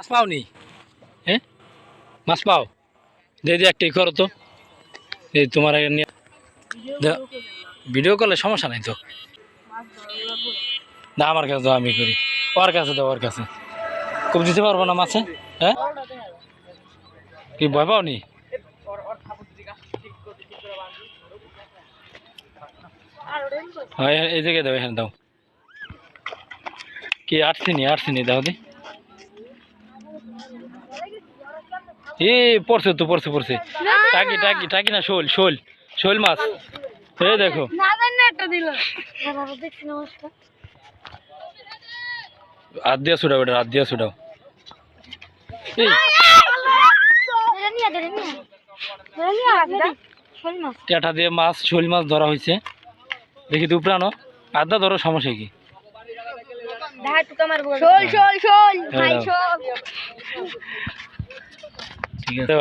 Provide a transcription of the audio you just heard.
মাছ পাওনি? হ্যাঁ মাছ পাও? দিদি একটাই করো তো, এই তোমার ভিডিও করলে সমস্যা নাই তো। না আমার কাছে দাও, আমি করি। ওর কাছে দাও, ওর কাছে। খুব দিতে পারবো না মাছে? হ্যাঁ কি ভয় পাওনি? এই জায়গায় দাও, এখানে দাও। কি আসছিনি দাও দি। এ পড়ছে তো, পড়ছে। টাকি টাকি টাকি না, শোল শোল শোল মাছ। এই দেখো হাত দিয়া ছুটাও, এটা হাত দিয়া ছুটাও। টেটা দিয়ে মাছ, শোল মাছ ধরা হয়েছে। দেখি তো উপরানো আদা ধরো, সমস্যা কি? ঠিক আছে।